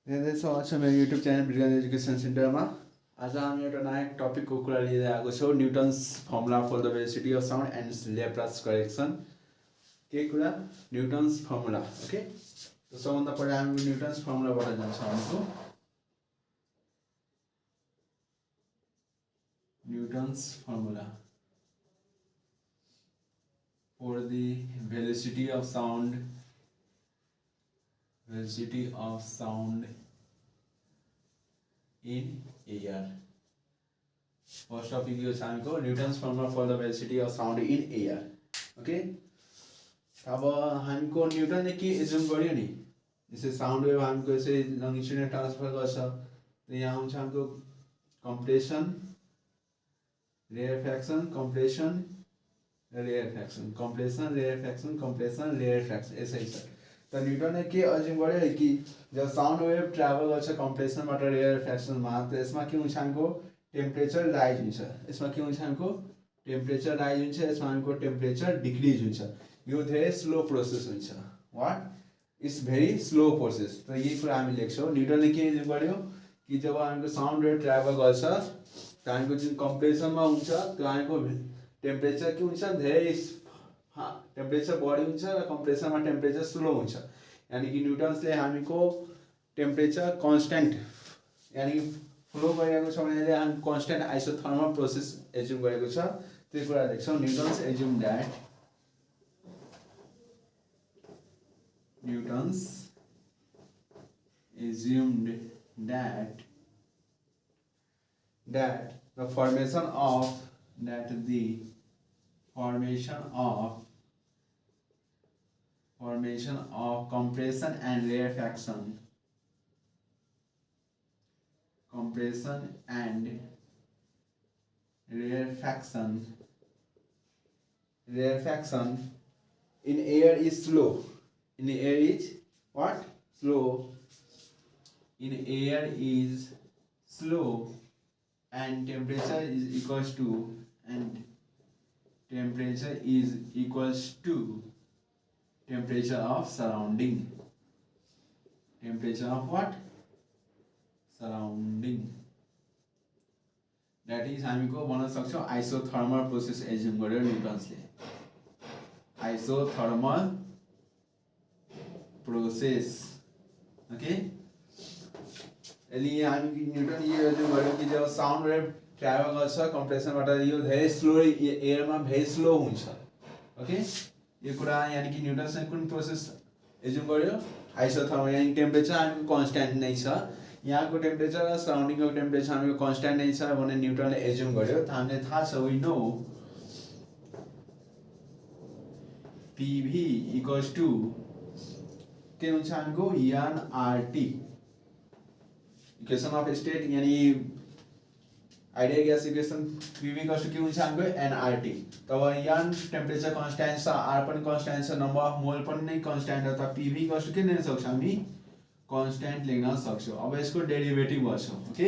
धेरै स्वागत छ मेरो युट्युब च्यानल ब्रिगेड एजुकेसन सेन्टरमा। आज हामी एउटा नयाँ टपिकको कुरा लिएर आएको छौँ, Newton's formula for the velocity of sound and Laplace correction. के कुरा? Newton's formula. ओके, तो सबभन्दा पहिला हामी न्युटन्स फर्मुलाबाट जान्छौँ। हामीको Newton's formula for the velocity of sound in air। First topic यो छ हामीको Newton's formula for the velocity of sound in air. Okay, अब हामीको न्युटनले के एज्युम गर्यो नि, जस्तै साउन्ड वेभ हामीको यसै लङ्गिट्युडले ट्रान्सफर गर्छ, तो यहाँ हुन्छ हामीको कम्प्रेसन, रेयरफेक्सन, कम्प्रेसन, रेयरफेक्सन, कम्प्रेसन, रेयरफेक्सन, कम्प्रेसन, रेयरफेक्सन, यसै छ। तो न्यूटन के एज्युम गर्यो कि जब साउन्ड वेव ट्राभल गर्छ कम्प्रेसनबाट रेयरफेक्सनमा, तो यसमा के हुन्छ हामीको टेम्परेचर राइज हुन्छ, यसमा के हुन्छ हामीको टेम्परेचर राइज हुन्छ, यसमा हामीको टेम्परेचर डिक्रिज हुन्छ। यो धेरै स्लो प्रोसेस हुन्छ। What is very slow process. तो यही कुरा हामी लेख्छौँ। न्युटनले के एज्युम गर्यो कि जब हामीको साउन्ड वेव ट्राभल गर्छ तो हामीको जुन कम्प्रेसनमा हुन्छ त्यो हामीको टेम्परेचर के हुन्छ, धेरै टेम्परेचर बढी हुन्छ र कम्प्रेसनमा टेम्परेचर स्लो हुन्छ। यानी कि न्युटन्सले हामीको टेम्परेचर कन्स्टेन्ट यानी कि फ्लो गरिरहेको छ भने हामी कन्स्टेन्ट आइसोथर्मल प्रोसेस एज्युम गरेको छ, त्यो कुरा लेख्छौँ। Newton's assume that the formation of compression and rarefaction in air is slow. In air is what? Slow. In air is slow and temperature is equals to temperature of surrounding. Temperature of what? Surrounding. That is हामीको भन्न सक्छौँ isothermal process assume गर्यो न्युटन्सले। Isothermal process. Okay, यसले हामी newton यो assume गर्यो कि जब sound wave travel गर्छ कम्प्रेसनबाट यो धेरै स्लो एयरमा भेरी स्लो हुन्छ। ओके, यो कुरा यानी कि न्युटन्सले कुन प्रोसेस एज्युम गर्यो? आइसोथर्मल, यानी टेम्परेचर हामीको कन्स्ट्यान्ट नै छ, यहाँको टेम्परेचर र सराउन्डिङको टेम्परेचर हामीको कन्स्ट्यान्ट नै छ भने न्युटनले एज्युम गर्यो। त हामीले थाहा छ, we know PV equals to के हुन्छ हामीको NRT, इक्वेसन अफ स्टेट यानी ideal gas equation. PV equals to के हुन्छ हामीको NRT। तब n टेम्परेचर कन्स्ट्यान्ट छ, R पनि कन्स्ट्यान्ट छ, नम्बर अफ मोल पनि नै कन्स्ट्यान्ट हो, त PV इक्वल्स टु के लेख्न सक्छौँ हामी? कन्स्ट्यान्ट लेख्न सक्छौँ। अब यसको डेरिभेटिभ गर्छौँ। Okay,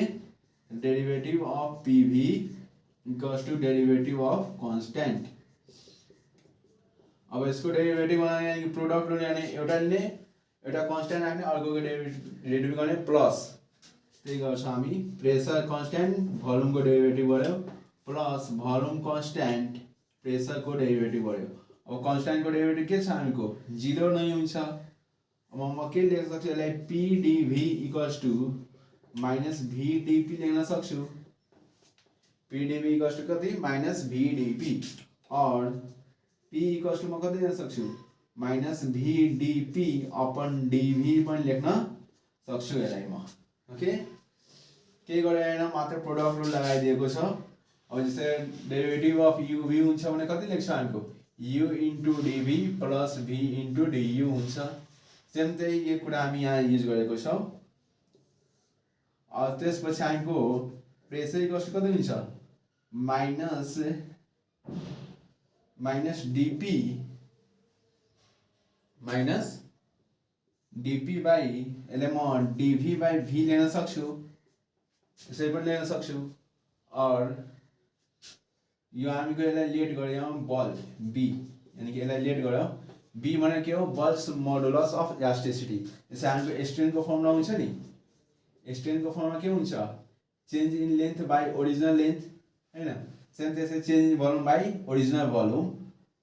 derivative of PV equals to derivative of constant. अब यसको डेरिभेटिभ यानी प्रोडक्ट यानी एउटा कन्स्ट्यान्ट राख्ने, अर्को डेरिभेटिभ गर्ने प्लस, त्यही गर्छौँ हामी। प्रेसर कन्स्ट्यान्ट भोल्युमको डेरिभेटिभ गर्यो प्लस भोल्युम कन्स्ट्यान्ट प्रेसरको डेरिभेटिभ गर्यो। अब कन्स्ट्यान्टको डेरिभेटिभ के छ हामीको? 0 नै हुन्छ। अब म के लेख्न सक्छु यसलाई? PdV equals to minus VdP लेख्न सक्छु। PdV इक्वल्स टु कति? Minus VdP। और P इक्वल्स टु म कति लेख्न सक्छु? माइनस VdP अपन dV पनि लेख्न सक्छु यसलाई म। ओके, के गरे हैन, मात्र प्रोडक्ट रुल लगाइदिएको छ। अब जस्तै डेरिभेटिभ अफ UV हुन्छ भने कति लेख्छौँ हामीको? U into dV plus V into du हुन्छ। सेम त्यही यो कुरा हामी यहाँ युज गरेको छौँ। अब त्यसपछि हामीको प्रेसर इक्वल्स टु कति हुन्छ? माइनस dP बाई यसले म dV बाई V लेख्न सक्छु, यसै पनि लेख्न सक्छु। और यो हामीको यसलाई लेट गऱ्यौँ बल B, यानी कि यसलाई लेट गऱ्यौँ B भने के हो? Balls modulus of elasticity. जैसे हामीको स्ट्रेनको फर्मुला हुन्छ नि, एक्सटेन्ड को फर्ममा के हुन्छ change in length by original length हैन सेम त्यसै change in volume by original volume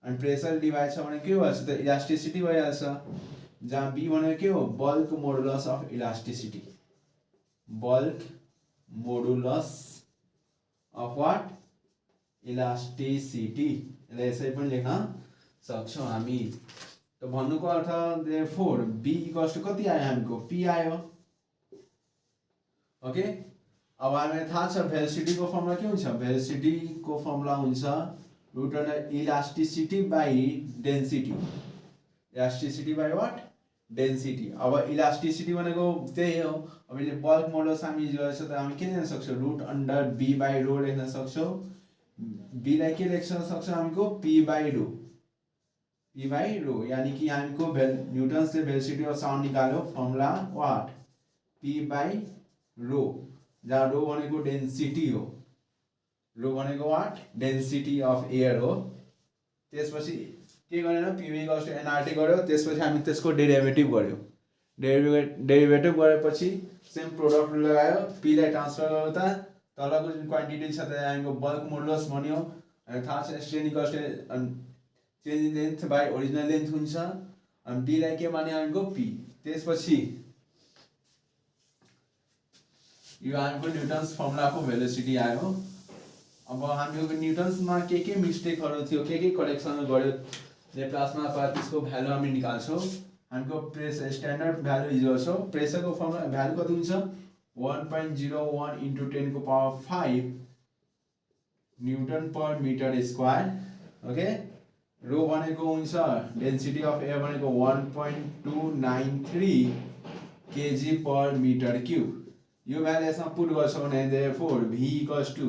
अनि प्रेसर डिभाइड छ भने के भन्छ त इलास्टिसिटी भइहाल्छ जहाँ बी भनेको के हो bulk modulus of elasticity bulk modulus of what elasticity यसलाई यसै पनि लेख्न सक्छौँ हामी त भन्नुको अर्थ देयरफोर बी इक्वल्स टु कति आयो हामीको पी आयो ओके अब हामीलाई थाहा छ भेलोसिटीको फर्मुला के हुन्छ भेलोसिटीको फर्मुला हुन्छ root under elasticity by density elasticity by what density अब इलास्टिसिटी भनेको त्यही हो अब यसले बल्क मोडुलस हामी युज गर्छ त हामी के लेख्न सक्छौँ root under B by rho लेख्न सक्छौँ बीलाई के लेख्न सक्छौँ हामीको पी बाई रो यानी कि हामीको न्यूटन्सले भेलोसिटी अफ साउन्ड निकाल्यो formula what P by rho जहाँ रो भनेको डेन्सिटी हो रो भनेको वाट डेन्सिटी अफ एयर हो त्यसपछि के गरेन पी इक्वल्स टु एनआरटी गर्यो त्यसपछि हामी त्यसको डेरिभेटिभ गर्यो डेरिभेटिभ गरेपछि सेम प्रोडक्ट लगायो पीलाई ट्रान्सफर गर्यो त तलको जुन क्वान्टिटी छ त्यहाँ हामीको बल्क मोडुलस बन्यो अनि थाहा छ strain equals to change in length by original length हुन्छ अनि बीलाई के मान्यो हामीको पी त्यसपछि यो हामीको न्युटन्स फर्मुलाको भेलोसिटी आयो अब हामीको न्युटन्समा के मिस्टेकहरू थियो के करेक्सन गर्यो लेप्लासमा त्यसको भ्यालु हामी निकाल्छौँ हामीको प्रेसर स्ट्यान्डर्ड भ्यालु युज गर्छौँ प्रेसरको फर्मुला भ्यालु कति हुन्छ 1.01 into 10 को power 5 newton per metre square okay rho भनेको हुन्छ डेन्सिटी अफ एयर भनेको 1.293 kg पर मीटर क्यूब यो भ्यालु यसमा पुट गर्छौँ भने therefore v equals to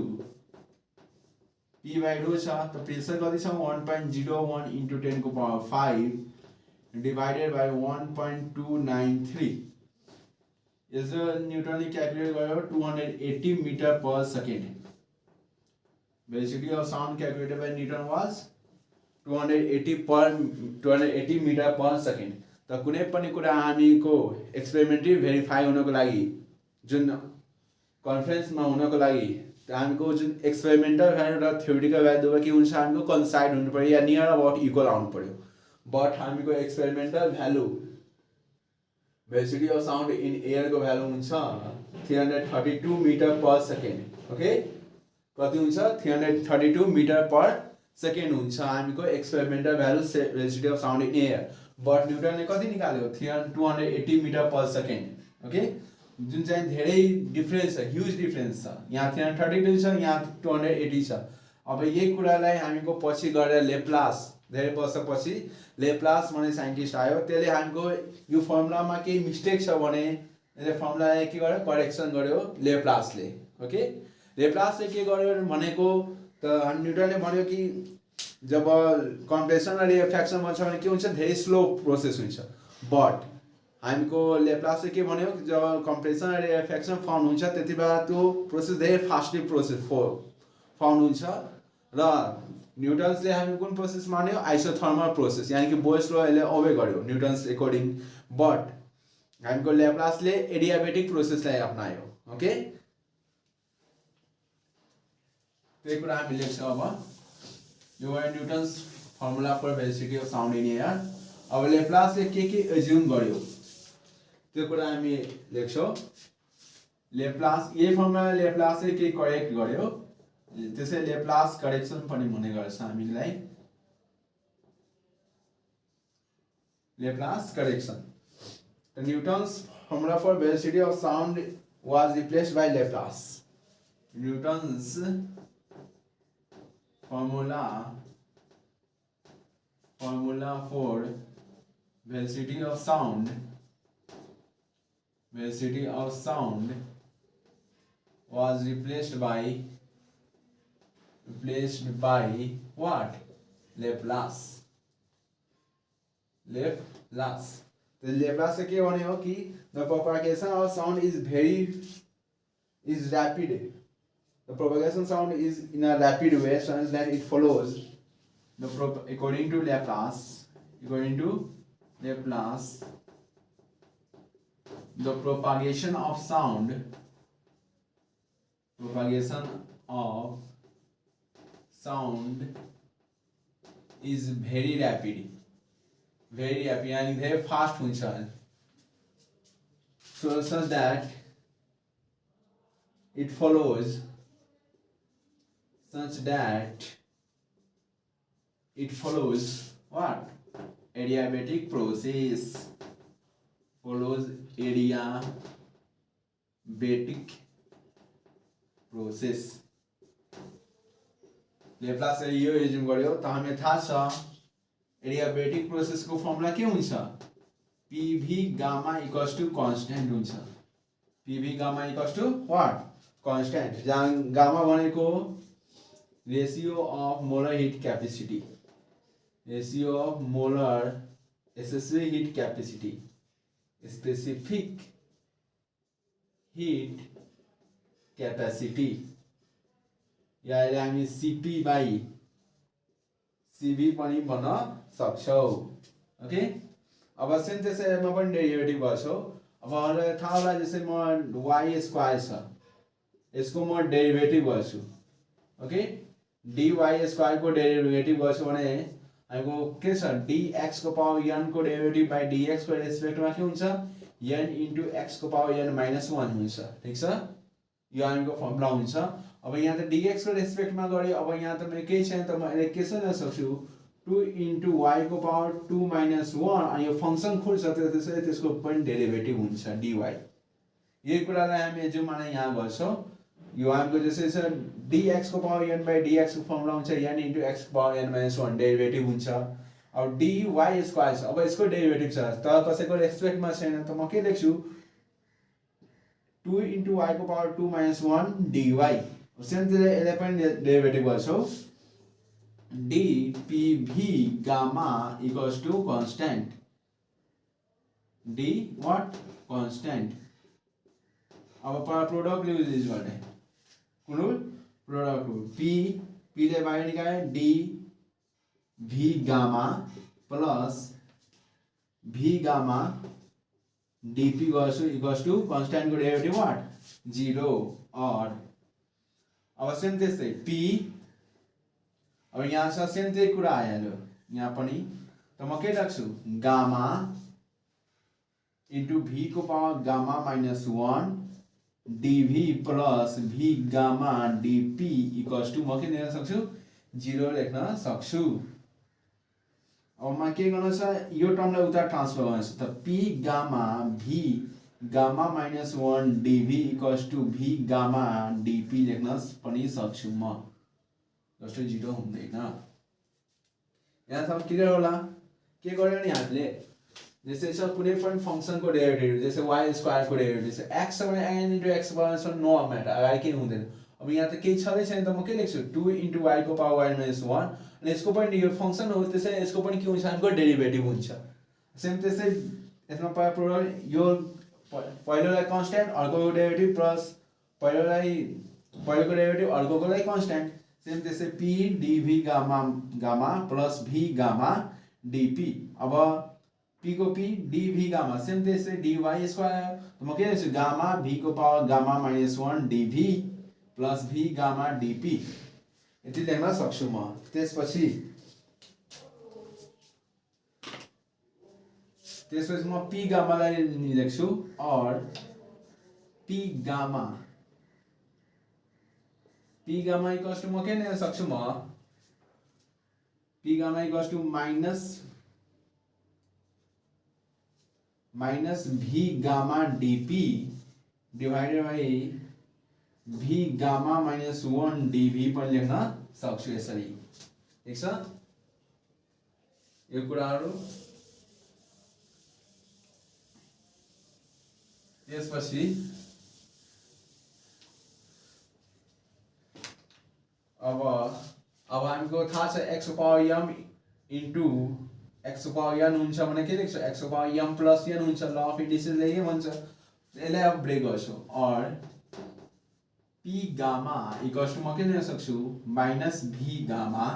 p by rho छ त प्रेसर कति छ 1.01 into 10 को पावर 5 डिवाइडेड बाई 1.293 यसो न्युटनले क्याल्कुलेट गर्यो 280 metre per second velocity of sound calculated by Newton was 280 metre per second त कुनै पनि कुरा हामीको एक्सपेरिमेन्टली भेरिफाई हुनको लागि जुन कन्फरेन्समा हुनको लागि हामीको जुन एक्सपेरिमेन्टल भ्यालु र थ्योरिटिकल भ्यालु के हुन्छ हामीको कन्साइड हुनु पर्यो या नियर अबाउट इक्वल आउनु पर्यो बट हामीको experimental value velocity of sound in air को भ्यालु हुन्छ 332 मीटर पर सेकेन्ड ओके कति हुन्छ 332 मीटर पर सेकेन्ड हुन्छ हामीको experimental value velocity of sound in air but न्युटनले कति निकाल्यो 280 मीटर पर सेकेन्ड ओके जुन चाहिँ धेरै डिफरेन्स छ ह्युज डिफरेन्स छ यहाँ 332 छ यहाँ 280 छ अब यही कुरालाई हामीको पछि गएर लेप्लास धेरै वर्षपछि लेप्लास भन्ने साइन्टिस्ट आयो त्यसले हामीको यो फर्मुलामा केही मिस्टेक छ भने यसले फर्मुलालाई के गर्यो करेक्सन गर्यो लेप्लासले ओके लेप्लासले के गर्यो भनेको त न्युटनले भन्यो कि जब कम्प्रेसन र रिफ्र्याक्सन भन्छ भने के हुन्छ धेरै स्लो प्रोसेस हुन्छ बट हामीको लेप्लासले के भन्यो जब कम्प्रेसन र रिफ्र्याक्सन फाउन्ड हुन्छ त्यति बेला त्यो प्रोसेस धेरै फास्टली प्रोसेस फाउन्ड हुन्छ र न्युटन्सले हामी कुन प्रोसेस मान्यो आइसोथर्मल प्रोसेस यानी कि बोयस ल यसले ओबे गर्यो न्युटन्स अकॉर्डिङ बट हामीको लेप्लासले एडियाबेटिक प्रोसेसलाई अपनायो ओके त्यही कुरा हामी लेख्छौँ अब यो भयो Newton's formula for velocity of sound in air अब लेप्लासले के एज्युम गर्यो त्यो कुरा हामी लेख्छौँ लेप्लास यही फर्मुला लेप्लासले के करेक्ट गर्यो त्यसै लेप्लास करेक्सन पनि भन्ने गर्छ हामीलाई Laplace correction the Newton's formula for velocity of sound was replaced by Laplace Newton's formula for velocity of sound was replaced by what Laplace the Laplace से क्या बने हो कि the propagation of sound is rapid. The propagation sound is in a rapid way, so that it follows according to Laplace, the propagation of sound is very rapid यानी धेरै fast हुन्छ so such that it follows what adiabatic process Laplace यो use गर्यो त हामी थाहा छ adiabatic process को फर्मुला के हुन्छ PV gamma equals to constant हुन्छ PV gamma equals to what constant जहाँ गामा भनेको ratio of molar heat capacity specific heat capacity या हामी सीपी बाई सीबी पनि भन्न सक्छौ ओके अब सेम त्यसैमा पनि डेरिभेटिभ गर्छौ अब मलाई थाहा होला जस्तै म y स्क्वायर छ यसको म डेरिभेटिभ गर्छु ओके dy स्क्वायर को डेरिभेटिभ गर्छु भने हामीको के छ dx को पावर n को डेरिभेटिभ बाइ dx को रेस्पेक्टमा के हुन्छ n इन्टु x को पावर n - 1 हुन्छ ठीक छ यो हामीको फर्मुला हुन्छ अब यहाँ त dx को रेस्पेक्टमा गरे अब यहाँ त म केही छैन त म यसले के गर्न सक्छु 2 इन्टु y को पावर 2 - 1 अनि यो फंक्सन खुल्छ त्यसैले त्यसको पनि डेरिभेटिभ हुन्छ dy यही कुरालाई हामी जुमाना यहाँ गर्छौं यो हामीको जस्तै छ dx को पावर n बाइ dx को फर्मुला हुन्छ n इन्टु x को पावर n - 1 डेरिभेटिभ हुन्छ अब dy स्क्वायर छ अब यसको डेरिभेटिभ छ तर कसैको रेस्पेक्टमा छैन त म के लेख्छु 2 इन्टु y को पावर 2 - 1 dy सेम त्यसले यसले पनि डेरिभेटिभ गर्छौ dpv gamma equals to constant d what constant अब प्रोडक्ट युज गर्ने कुन प्रोडक्ट p ले बाहिर निकाले d v gamma plus v gamma dp गर्छु इक्वल्स टु कांस्टेंट को डेरिभेटिभ व्हाट 0 और अब सेम त्यस्तै p अब यहाँ छ सेम त्यही कुरा आइहाल्यो यहाँ पनि त म के राख्छु गामा इन्टु v को power gamma - 1 dv plus v gamma dp equals to म के लेख्न सक्छु 0 लेख्न सक्छु अब म के गर्न छ यो टर्मलाई उता ट्रान्सफर गर्न छ त p gamma v gamma - 1 dv equals to v gamma dp लेख्न पनि सक्छु म जस्तो 0 हुँदैन यहाँ सब क्लियर होला के गर्यो नि हामीले जस्तै छ कुनै पनि फंक्सन को डेरिभेटिभ जस्तै y स्क्वायर को डेरिभेटिभ छ x भने n into x = no matter अगाडि के हुँदैन अब यहाँ त केही छदै छैन त म के लेख्छु 2 इन्टु y को पावर y - 1 अनि यसको पनि यो फंक्सन हो त्यसैले यसको पनि के हुन्छ हामीको डेरिभेटिभ हुन्छ सेम त्यसै यसमा प्रोडक्ट यो पहिलोलाई कांस्टेंट अर्कोको डेरिभेटिभ प्लस पहिलोको डेरिभेटिभ अर्कोको लागि कांस्टेंट सेम त्यसै p dv gamma plus v gamma dp अब p को p dv गामा सेम त्यसै dy स्क्वायर त म के लेख्छु गामा v को power gamma - 1 dv plus v gamma dp यति लेख्न सक्छु म त्यसपछि म p गामा लाई लेख्छु और p गामा इक्वल्स टु म के लेख्न सक्छु म p gamma equals to minus v gamma dp divided by v gamma - 1 dv पनि लेख्न सक्छु यसरी ठीक छ यो कुराहरु त्यसपछि अब हामीको थाहा छ x को पावर m इन्टु x को पावर n हुन्छ भने के लेख्छ x को पावर m प्लस n हुन्छ ल अफ इन्डिसेसले के भन्छ यसलाई अब ब्रेक गर्छु और p गामा इक्वल्स टु म के लेख्न सक्छु minus v gamma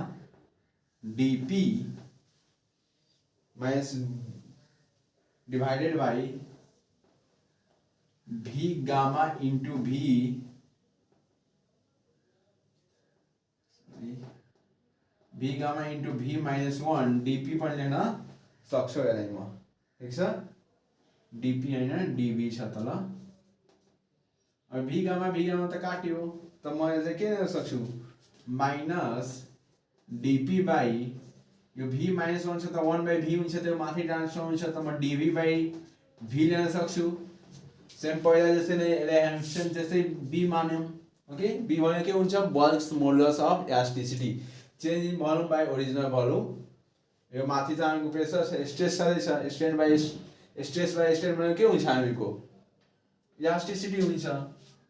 dp minus divided by V gamma into V gamma into V -1 DP पनि लेख्न सक्छौ यसलाई म, ठिक छ। डीपी हैन डीबी छ त ल। अब भी गामा त काट्यो, त म चाहिँ के लेख्न सक्छु माइनस डीपी बाई यो भी -1 छ त 1/v हुन्छ, त्यो माथि ट्रान्सफर्म हुन्छ त म डीवी बाई भी लेख्न सक्छु। सेम पहिला जस्तै नै यसलाई हामी सेम जस्तै बी मान्यौं। ओके, बी भनेको के हुन्छ bulk modulus of elasticity, change in volume by original volume. यो माथि त हामीको प्रेसर स्ट्रेस छ, strain by stress by strain भनेको के हुन्छ हामीको इलास्टिसिटी हुन्छ।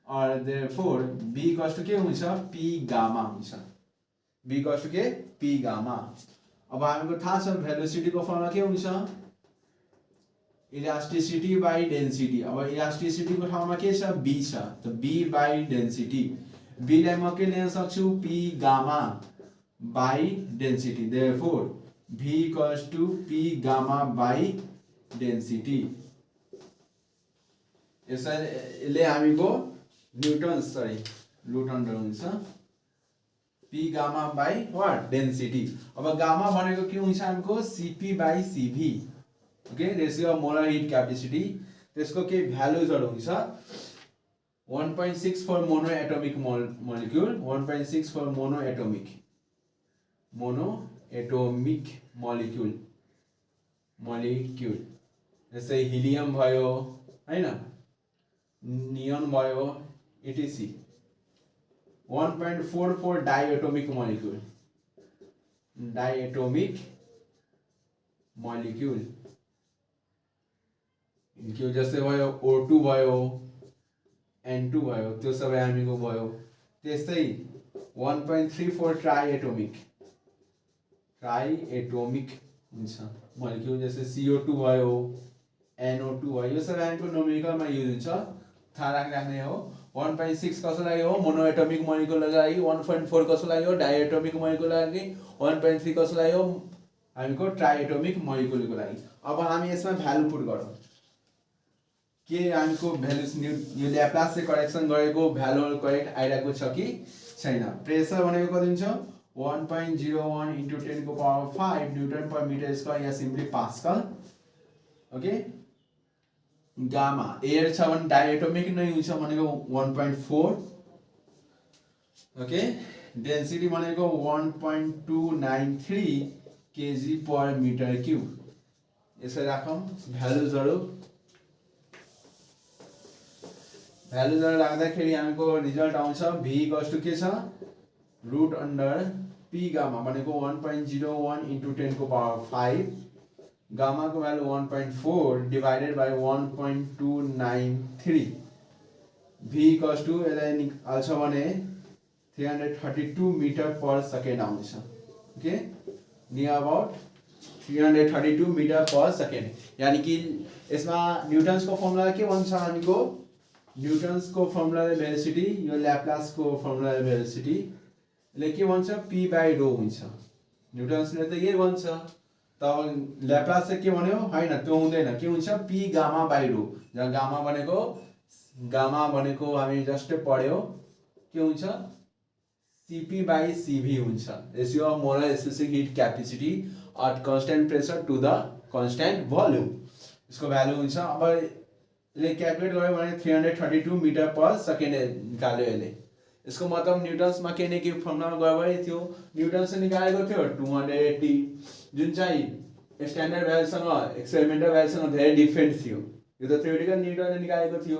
और देयरफोर बी इक्वल्स टु के हुन्छ पी गामा हुन्छ, बी इक्वल्स टु के पी गामा। अब हामीको थाहा छ भेलोसिटी को फर्मुला के हुन्छ इलास्टिसिटी बाई डेन्सिटी। अब इलास्टिसिटी को ठाउँमा के छ बी छ, त बी बाई डेन्सिटी, बी लाई म के लेख्न सक्छु P gamma by density. Therefore v equals to P gamma by density. यसले हामीको न्युटन हुन्छ P gamma by what density. अब गामा भनेको के हुन्छ हामीको CP by CV. Okay, ratio of molar heat capacity, त्यसको के भ्यालुजहरु हुन्छ 1.6 for mono atomic molecule, 1.6 for mono atomic molecule जस्तै हिलियम भयो हैन, नियन भयो etc। 1.44 डाइएटोमिक मोलिक्युल जस्तै भयो O2 भयो N2 भयो, त्यो सबै हामीको भयो। त्यस्तै 1.34 ट्राइएटोमिक हुन्छ मोलिक्युल, जस्तै CO2 भयो NO2 भयो, यो सबै हामीको न्युमेरिकलमा युज हुन्छ, थाहा राख्ने हो। 1.6 कसको लागि हो मोनो एटोमिक मोलिक्युलको लागि, 1.4 कसको लागि हो डाइएटोमिक मोलिक्युलको लागि, 1.3 कसको लागि हो हामीको ट्राइएटोमिक मोलिक्युलको लागि। अब हामी यसमा भ्यालु पुट गरौँ के हामीको भ्यालु यो ल्याप्लास चाहिँ करेक्सन गरेको भ्यालु करेक्ट आइरहेको छ कि छैन। प्रेसर भनेको कति हुन्छ 1.01 इन्टु 10 को power 5 newton per metre square या simply pascal. Okay, gamma air छ भने डाइएटोमिक नै हुन्छ भनेको 1.4। ओके, डेन्सिटी भनेको 1.293 केजी पर मिटर क्यूब। यसरी राखौं भ्यालुजहरु राख्दाखेरि हामीको रिजल्ट आउँछ v इक्वल्स टु के छ रुट अन्डर p गामा भनेको 1.01 इन्टु 10 को पावर 5, गामा को value 1.4 divided by 1.293, v equals to यसलाई निकाल्छ भने 332 मिटर पर सेकेन्ड आउँछ। Okay, near about 332 metre per second. यानी कि यसमा न्युटन्स को फर्मुला के भन्छ हामीको न्युटन्स को फर्मुला भेलोसिटी, यो ल्याप्लास को फर्मुला भेलोसिटी ले के भन्छ p बाई रो हुन्छ। न्युटन्स ले त यही भन्छ, त ल्याप्लास चाहिँ के भन्यो हैन त्यो हुँदैन, के हुन्छ p गामा बाई रो, जहाँ गामा भनेको हामी जस्तै पढ्यो के हुन्छ cp बाई cv हुन्छ, ratio of molar specific heat capacity at constant pressure to the constant volume, इसको भ्यालु हुन्छ। अब यसले क्याल्कुलेट गर्यो भने 332 मिटर पर सेकेन्ड निकाल्यो यसले। यसको मतलब न्युटन्स मा के न के फर्मुला गयो थियो, न्युटन्स से निकालेको थियो 280, जुन चाहिँ स्ट्यान्डर्ड भ्यालुसँग एक्सपेरिमेन्टल भ्यालुसँग धेरै डिफरेन्ट थियो। यो त थ्योरेटिकल न्युटनले निकालेको थियो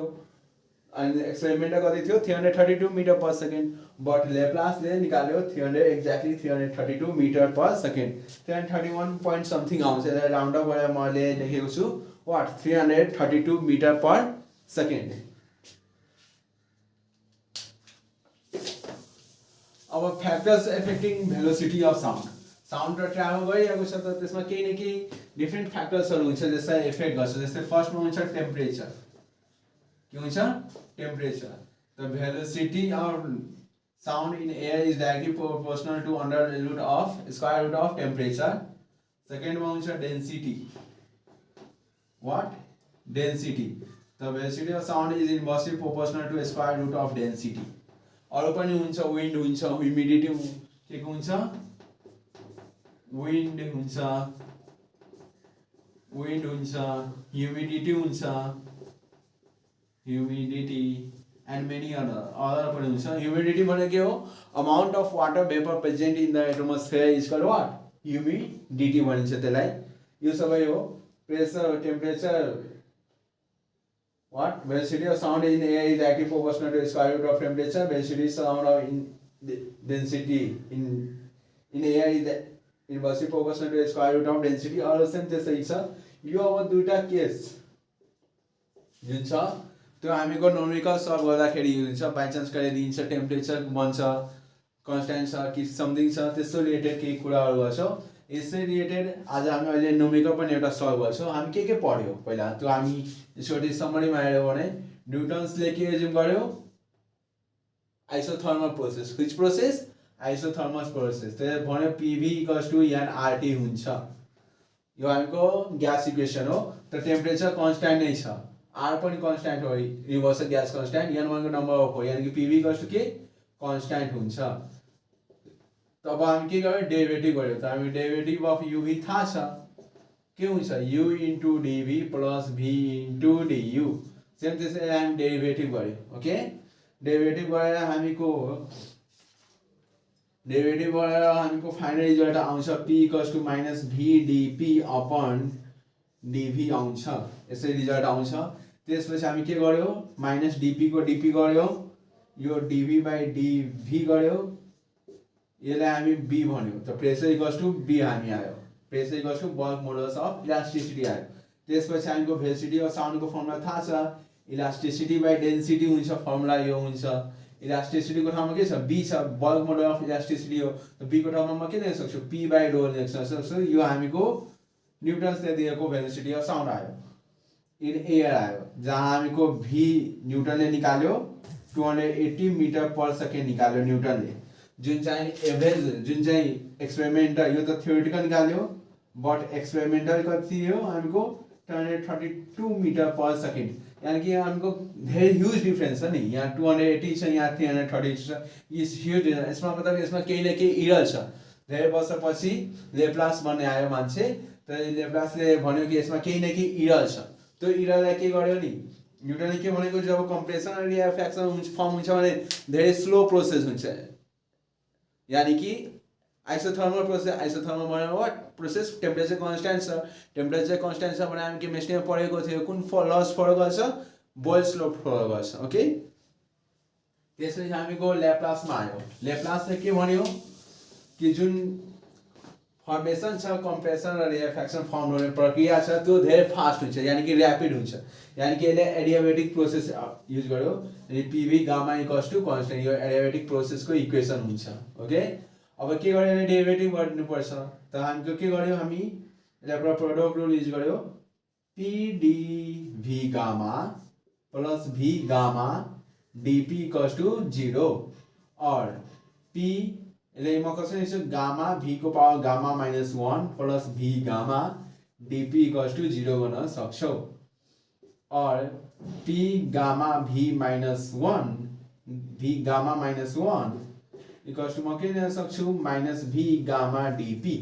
अनि एक्सपेरिमेन्टल कति थियो 332 मिटर पर सेकेन्ड, बट ल्याप्लासले निकाल्यो 332 metre per second, 331 point something आउँछ। यसलाई राउन्ड अप गरेर मैले लेखेको छु व्हाट 332 मिटर पर सेकेन्ड। अब factors affecting velocity of sound र ट्राभल गरिरहेको छ त त्यसमा केही न केही डिफरेन्ट फ्याक्टर्सहरु हुन्छ जसले इफेक्ट गर्छ। जस्तै फर्स्टमा हुन्छ टेम्परेचर, के हुन्छ temperature. The velocity of sound in air is directly proportional to square root of temperature. सेकेन्डमा हुन्छ density, what density. The velocity of sound is inversely proportional to square root of density. अरू पनि हुन्छ, wind हुन्छ, humidity के को हुन्छ, wind हुन्छ, ह्युमिडिटी हुन्छ, ह्युमिडिटी एन्ड मेनी अदर पनि हुन्छ। ह्युमिडिटी भनेको के हो, amount of water vapour present in the atmosphere is called what, humidity भनिन्छ त्यसलाई। यो सबै हो। Pressure, temperature, what velocity of sound in air is active proportional to square root of temperature. Velocity of sound of in density in air is inversely proportional to square root of density. अरू same त्यसै छ। यो अब दुईटा case जुन छ त्यो हामीको numerical solve गर्दाखेरि हुन्छ। बाइ चान्स कहिले दिन्छ टेम्परेचर बन्छ कन्स्ट्यान्ट छ कि समथिङ छ, त्यस्तो रिलेटेड केही कुराहरू गर्छौँ। यसै रिलेटेड आज हामी अहिले नोमेरिकल पनि एउटा सल्भ गर्छौँ। हामी के पढ्यो पहिला त्यो हामी यसको समरीमा हेऱ्यौँ भने न्युटन्सले के एज्युम गर्यो, isothermal process. Which process, isothermal process. त्यसले भन्यो पिभी इक्वल्स टु एनआरटी हुन्छ। यो हामीको ग्यास इक्वेसन हो। त टेम्परेचर कन्स्ट्यान्ट नै छ, आर पनि कन्स्ट्यान्ट हो, युनिभर्सल ग्यास कन्स्ट्यान्ट, एन भनेको नम्बर अफ हो, यानि कि पिभी इक्वल्स टु के कन्स्ट्यान्ट हुन्छ। तब हामी के गर्यो, डेरिभेटिभ गर्यो। त हामी डेरिभेटिभ अफ युभी थाहा छ के हुन्छ, U into DV plus V into DU. Same त्यसरी हामी डेरिभेटिभ गर्यो। ओके, डेरिभेटिभ गरेर हामीको फाइनल रिजल्ट आउँछ P equals to minus V DP upon DV आउँछ। यसरी रिजल्ट आउँछ। त्यसपछि हामी के गर्यो, माइनस डिपी को डिपी गर्यो, यो डिभी बाई डिभी गर्यो, यसलाई हामी बी भन्यो। त प्रेसर इक्वल्स टु बी हामी आयो, pressure equals to bulk modulus of elasticity आयो। त्यसपछि हामीको भेलोसिटी अफ साउन्डको फर्मुला थाहा छ, इलास्टिसिटी बाई डेन्सिटी हुन्छ, फर्मुला यो हुन्छ। इलास्टिसिटीको ठाउँमा के छ, बी छ, बल्क मोडुल अफ इलास्टिसिटी हो। त बी को ठाउँमा म के लेख्न सक्छु, पी बाई रो लेख्न सक्छु। यो हामीको न्युटन्सले दिएको भेलोसिटी अफ साउन्ड आयो, इन एयर आयो, जहाँ हामीको भी न्युटनले निकाल्यो 280 मिटर पर सेकेन्ड निकाल्यो न्युटनले। जुन चाहिँ एभरेज, जुन चाहिँ एक्सपेरिमेन्टल, यो त थ्योरिटिकल निकाल्यो, बट एक्सपेरिमेन्टल कति हो हामीको 232 मिटर पर सेकेन्ड, यानि कि हमको धेरै ह्युज डिफरेन्स छ नि। यहाँ 280 छ, यहाँ 330 छ, इज ह्युज। यसमा मतलब यसमा केही न केही इरर छ। धेरै वर्षपछि लेप्लास भन्ने आयो मान्छे, तर लेप्लासले भन्यो कि यसमा केही न केही इरर छ। त्यो इररलाई के गर्यो नि, न्युटनले के भनेको, जब कम्प्रेसन र रिएक्सन फर्म हुन्छ भने धेरै स्लो प्रोसेस हुन्छ, यानी कि आइसोथर्मल प्रोसेस। आइसोथर्मल भनेको वाट प्रोसेस, टेम्परेचर कन्स्ट्यान्ट छ। टेम्परेचर कन्स्ट्यान्ट छ भने हामी केमिस्ट्रीमा पढेको थियो कुन लस फलो गर्छ, बोइल स्लो फलो गर्छ। ओके, त्यसपछि हामीको ल्याप्लासमा आयो। ल्याप्लासले के भन्यो कि जुन फर्मेसन छ, कम्प्रेसन र रिएक्सन फर्म हुने प्रक्रिया छ, त्यो धेरै फास्ट हुन्छ, यानी कि ऱ्यापिड हुन्छ। यानी कि यसले एडियाबेटिक प्रोसेस युज गर्यो, अनि PV gamma equals to constant, यो एडियाबेटिक प्रोसेसको इक्वेसन हुन्छ। ओके, अब के गर्यो, डेरिभेटिभ गर्नुपर्छ। त हामीको के गर्यो, हामी यसलाई प्रोडक्ट रुल युज गर्यो, P D V gamma plus V gamma DP equals to 0, और पी यसले म कसरी लेख्छु, गामा भी को power gamma minus 1 plus V gamma DP equals to 0 गर्न सक्छौ। और P gamma V minus 1 V gamma minus 1 equals to म के लेख्न सक्छु, माइनस भी गामा डीपी।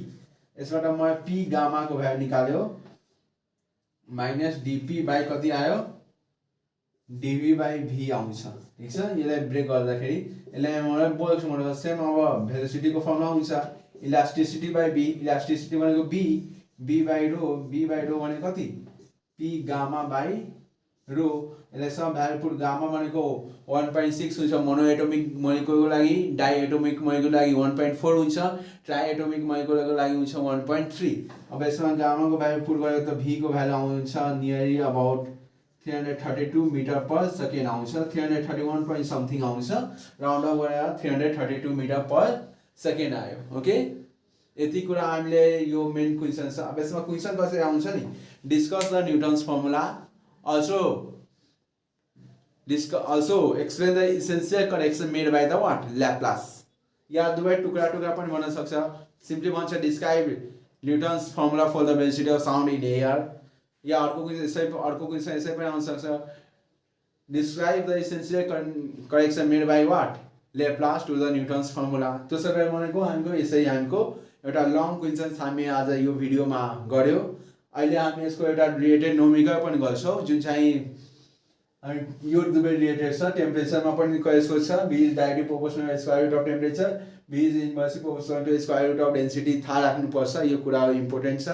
यसबाट म पी गामा को भ्यालु निकाल्यो, माइनस डीपी बाई कति आयो, डीवी बाई भी आउँछ। ठीक छ, यसलाई ब्रेक गर्दाखेरि यसलाई मलाई बोल्स मोडल सेम। अब भेलोसिटी को फर्मुला हुन्छ इलास्टिसिटी बाई बी। इलास्टिसिटी भनेको B, B by rho, B by rho भनेको कति, पी गामा बाई रो। यसलाई सब भ्यालु पुट, गामा भनेको 1.6 हुन्छ मोनोएटोमिक मोलिक्युलको लागि, डाइएटोमिक मोलिक्युलको लागि 1.4 हुन्छ, ट्राइएटोमिक मोलिक्युलको लागि हुन्छ 1.3। अब यसमा गामाको भ्यालु पुट गर्यो त भी को भ्यालु आउँछ nearly about 332 metre per second आउँछ, 331 point समथिङ आउँछ, राउन्ड अफ गरेर 332 मिटर पर सेकेन्ड आयो। ओके, यति कुरा हामीले यो मेन क्वेसन छ। अब यसमा क्वेसन कसरी आउँछ नि, discuss the Newton's formula, also explain the essential correction made by the what, Laplace। या दुवै टुक्रा टुक्रा पनि भन्न सक्छ। सिम्पली भन्छ describe Newton's formula for the velocity of sound in air, या अर्को कुछ यसै पनि आउन सक्छ, Describe the essential correction made by what? Laplace to the Newton's formula. त्यो सबै भनेको हामीको यसै हामीको एउटा लङ क्वेसन हामी आज यो भिडियोमा गर्यो। अहिले हामी यसको एउटा रिलेटेड नोमिकल पनि गर्छौँ जुन चाहिँ यो दुवै रिलेटेड छ। टेम्परेचरमा पनि यसको छ v is directly proportional square root of temperature, v is inversely proportional to square root of density थाहा राख्नुपर्छ। यो कुरा इम्पोर्टेन्ट छ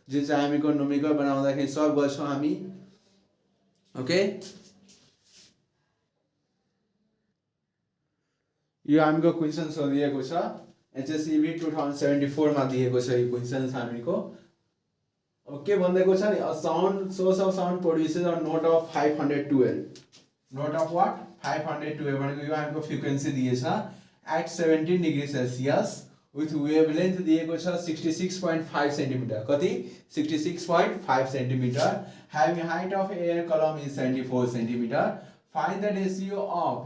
जुन चाहिँ हामीको नोमिकल बनाउँदाखेरि सल्भ गर्छौँ हामी। ओके, यो हामीको क्वेसन्स दिएको छ HSCB 2074 मा दिएको छ यो क्वेसन्स हामीको। के भन्दैको छ नि, a sound source of sound produces a note of 512, note of what 512 भनेको यो हामीको फ्रिक्वेन्सी दिएछ at 17 degree Celsius with wavelength दिएको छ 66.5 सेन्टिमिटर। कति? 66.5 centimetre. Having height of air column is 74 centimetre. Find the ratio of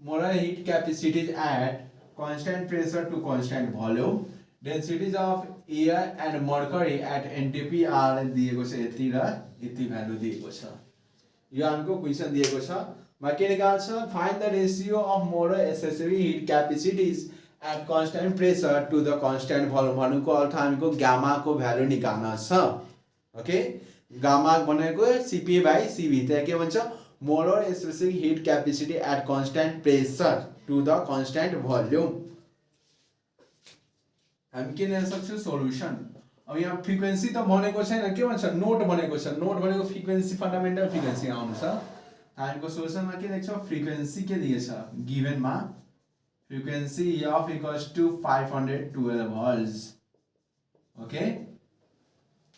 molar heat capacities at constant pressure to constant volume. Densities of air and mercury at NTP are दिएको छ यति र यति value दिएको छ। यो हामीको question दिएको छ। मा के निकाल्छ? Find the ratio of molar accessory heat capacities at constant pressure to the constant volume. भन्नुको अर्थ हामीको गामा को भ्यालु निकाल्न छ। ओके, गामा भनेको CP by CV। त्यहाँ के भन्छ? Molar accessory heat capacity at constant pressure to the constant volume. हामी के लेख्न सक्छौँ? सोल्युसन। अब यहाँ फ्रिक्वेन्सी त भनेको छैन, के भन्छ? नोट भनेको छ। नोट भनेको फ्रिक्वेन्सी, फन्डामेन्टल फ्रिक्वेन्सी आउँछ। हामीको सोल्युसनमा के लेख्छौँ? फ्रिक्वेन्सी के दिएछ गिभनमा? Frequency f equals to 512 hertz. Okay,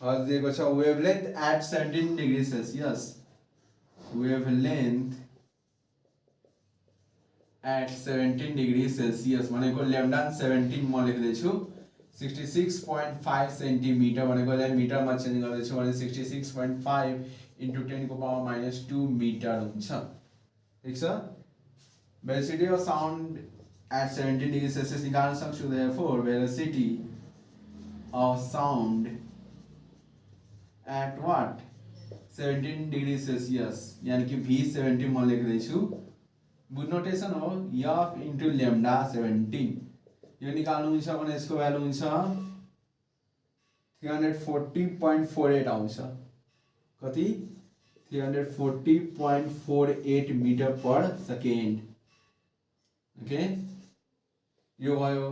hertz दिएको छ। Wavelength at 17 degree Celsius, wavelength at 17 degree Celsius भनेको lambda 17 म लेख्दैछु। 66.5 सेन्टिमिटर भनेको मिटरमा चेन्ज गर्दैछु भने 66.5 into 10 को पावर -2 मिटर हुन्छ। ठीक छ। velocity of sound at 17 degree Celsius निकाल्न सक्छु। therefore velocity of sound at what? 17 degree Celsius यानी कि V17 म लेख्दैछु। बुझ नोटेसन हो f इन्टु lambda 17। यो निकाल्नु हुन्छ भने यसको भ्यालु हुन्छ 340.48 आउँछ। कति? 340.48 मिटर पर सेकेन्ड। ओके, यो भयो।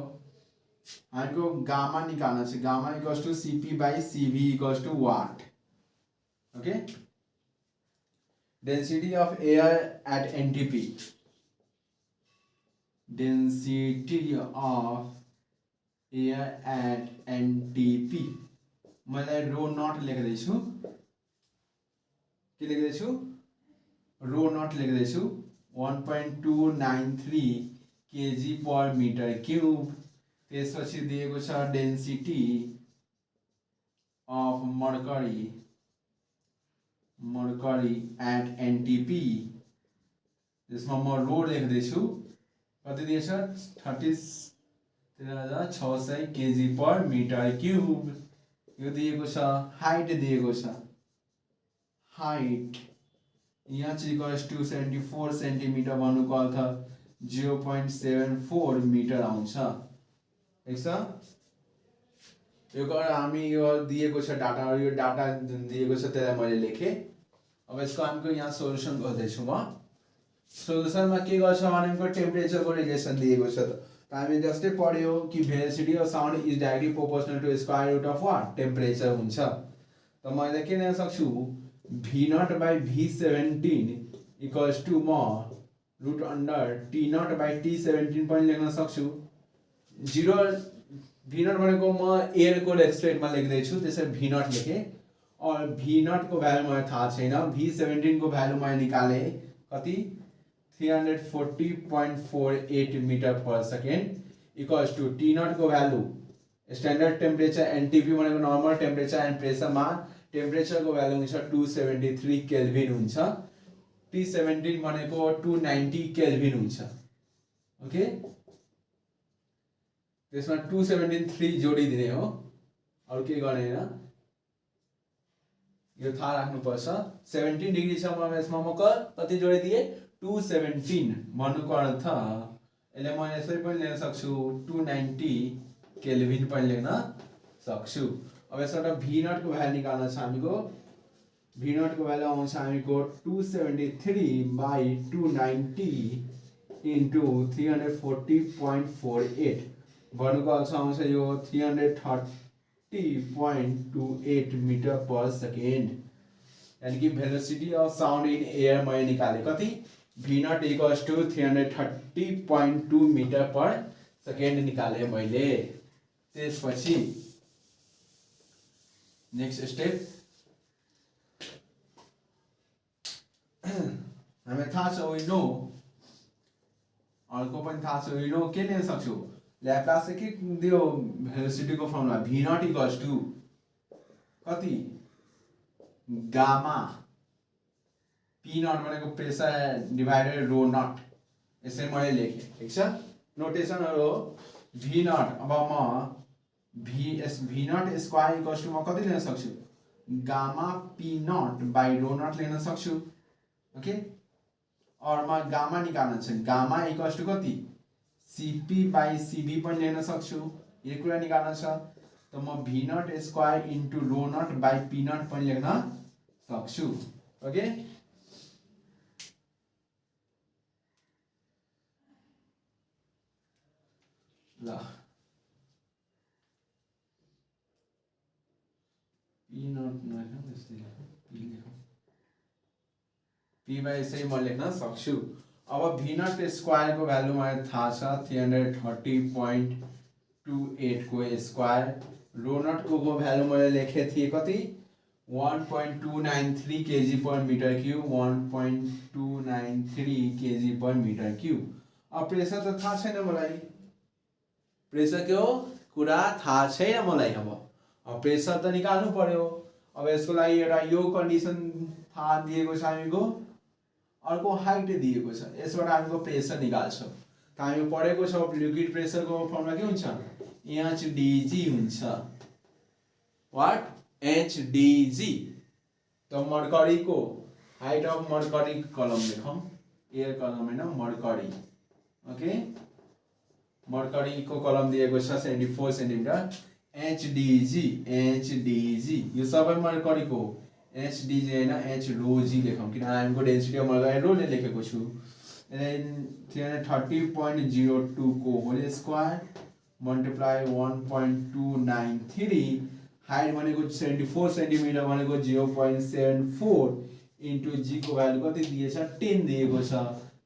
हामीको गामा निकाल्न छ। Gamma equals to CP by CV equals to what? Okay, density of air at NTP, density of air at NTP मैले रो नट लेख्दैछु। के लेख्दैछु? रो नट लेख्दैछु। 1.293 kg पर मिटर क्यूब। त्यसपछि दिएको छ density of mercury at NTP। त्यसमा म रो लेख्दैछु। कति दिएछ? 13,600 kg पर मिटर क्यूब। यो दिएको छ। हाइट दिएको छ। हाइट यहाँ चाहिँ इक्वल्स टु 74 सेन्टिमिटर भन्नुको अर्थ 0.74 मिटर आउँछ। ठिक छ। यो हामी यो दिएको छ डाटा, यो डाटा दिएको छ त्यसलाई मैले लेखेँ। अब यसको हामीको यहाँ सोल्युसन गर्दैछु म। सोल्युसनमा के गर्छ भनेको टेम्परेचरको रिलेसन दिएको छ। त हामी जस्तै पढ्यो कि velocity of sound is directly proportional to square root of what? Temperature हुन्छ। त मैले के लेख्न सक्छु? V0 by V17 equals to म root under T0 by T17 पनि लेख्न सक्छु। 0 V0 भनेको म एयरको रेस्पेक्टमा लेख्दैछु, त्यसैले V0 लेखेँ। और V0 को भ्यालु मलाई थाहा छैन। V17 को भ्यालु मैले निकालेँ। कति? 340.48 metre per second equals to T0 को भ्यालु स्ट्यान्डर्ड टेम्परेचर NTP भनेको नर्मल टेम्परेचर एन्ड प्रेसरमा टेम्परेचर को भ्यालु हुन्छ 273 केल्भिन हुन्छ। T17 भनेको 290 केल्भिन हुन्छ। ओके, त्यसमा 273 जोडिदिने हो, अरु केही गर्ने हैन। यो थाहा राख्नुपर्छ 17 डिग्री छ यसमा म कति जोडिदिएँ 217 भन्नुको अर्थ यसले म यसरी पनि लेख्न सक्छु 290 केल्भिन पनि लेख्न सक्छु। अब यसबाट भी नट को भ्यालु निकाल्न छ हामीको भी नट को भ्यालु आउँछ हामीको 273 बाई 290 इन्टु 340.48 भन्नुको अर्थ आउँछ यो 330.28 मीटर पर सेकेन्ड यानी कि velocity of sound in air मैले निकालेँ कति V not equals to 330.2 metre per second निकालेँ मैले। त्यसपछि नेक्स्ट स्टेप हामीलाई थाहा छ वी नो अर्को पनि थाहा छ वी नो के लेख्न सक्छु ल्याप्लासले के दियो भेलोसिटी को formula V not equals to कति गामा पी नट भनेको प्रेसर डिभाइडेड रो नट यसरी मैले लेखेँ ठीक छ नोटेसनहरु हो भी नट अब म V nought square equals to म कति लेख्न सक्छु gamma P nought by rho nought लेख्न सक्छु ओके और म गामा निकाल्न छ गामा इक्वल्स टू कति सीपी बाई सीबी पनि लेख्न सक्छु यो कुरा निकाल्न छ त म V nought square into rho nought by P nought पनि लेख्न सक्छु ओके। ल पी नट नलेखौँ त्यस्तै लेखौँ पी लेखौँ पी बाई यसरी म लेख्न सक्छु। अब भी नट स्क्वायर को भ्यालु मलाई थाहा छ 330.28 को स्क्वायर रो नट को भ्यालु मैले लेखे थिएँ कति 1.293 केजी पर मीटर क्यूब 1.293 केजी पर मीटर क्यूब। अब प्रेसर त थाहा छैन मलाई प्रेसर को कुरा थाहा छैन मलाई अब प्रेसर त निकाल्नु पर्यो। अब यसको लागि एउटा यो कन्डिसन थाहा दिएको छ हामीको अर्को हाइट दिएको छ यसबाट हामीको प्रेसर निकाल्छौँ त हामी पढेको छ लिक्विड प्रेसर को फर्मुला के हुन्छ एचडीजी हुन्छ व्हाट एचडीजी। त मर्करी को हाइट अफ मर्करी कलम लेखौँ एयर कलम हैन मर्करी ओके मर्करी को कलम दिएको छ 74 सेन्टिमिटर एचडीजी यो सबै मर्करी को एचडीजी हैन एच रो जी लेखौँ किन हामीको डेन्सिटी अफ मर्करी रो ले लेखेको छु 330.02 को होल स्क्वायर मल्टिप्लाई 1.293 हाइट भनेको 74 सेन्टिमिटर भनेको 0.74 इन्टु जी को भ्यालु कति दिएछ 10 दिएको छ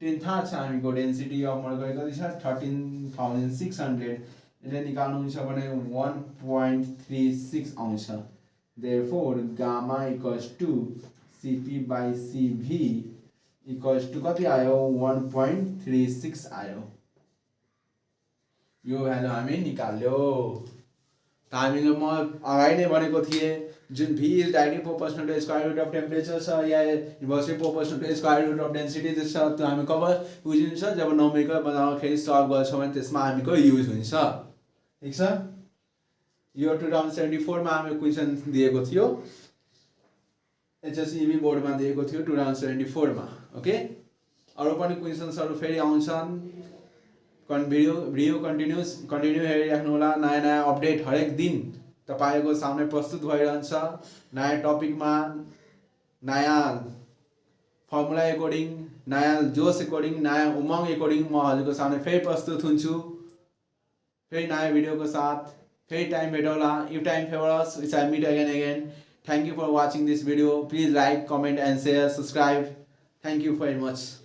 10 थाहा छ हामीको डेन्सिटी अफ मर्करी कति छ 13600 यसले निकाल्नु हुन्छ भने 1.36 आउँछ। Therefore, gamma equals to Cp by Cv equals to कति आयो 1.36 आयो यो भ्यालु हामी निकाल्यो। त हामीले म अगाडि नै भनेको थिएँ जुन V is directly proportional to square root of temperature छ या inversely proportional to square root of density छ त हामी कब युज हुन्छ जब न्युमेरिकल बनाउँदाखेरि सल्भ गर्छौँ भने त्यसमा हामीको युज हुन्छ ठीक छ। यो 2074 मा हामी क्वेशन दिएको थियो एचएसईबी बोर्ड मा दिएको थियो 2074 मा ओके। अरु पनि क्वेशन्सहरु फेरि आउँछन् भिडियो कन्टिन्यू हेरिराख्नु होला नयाँ नयाँ अपडेट हरेक दिन तपाईको सामने प्रस्तुत भइरहन्छ नयाँ टपिकमा नयाँ फर्मुला एकोर्डिङ नयाँ जोस एकोर्डिङ नयाँ उमंग एकोर्डिङ म हजुरको सामने फेरि प्रस्तुत हुन्छु फेरि नयाँ भिडियो को साथ फेरि टाइम भेटौला। If time favours we shall meet again. Thank you for watching this video. Please like, comment and share, subscribe. Thank you very much.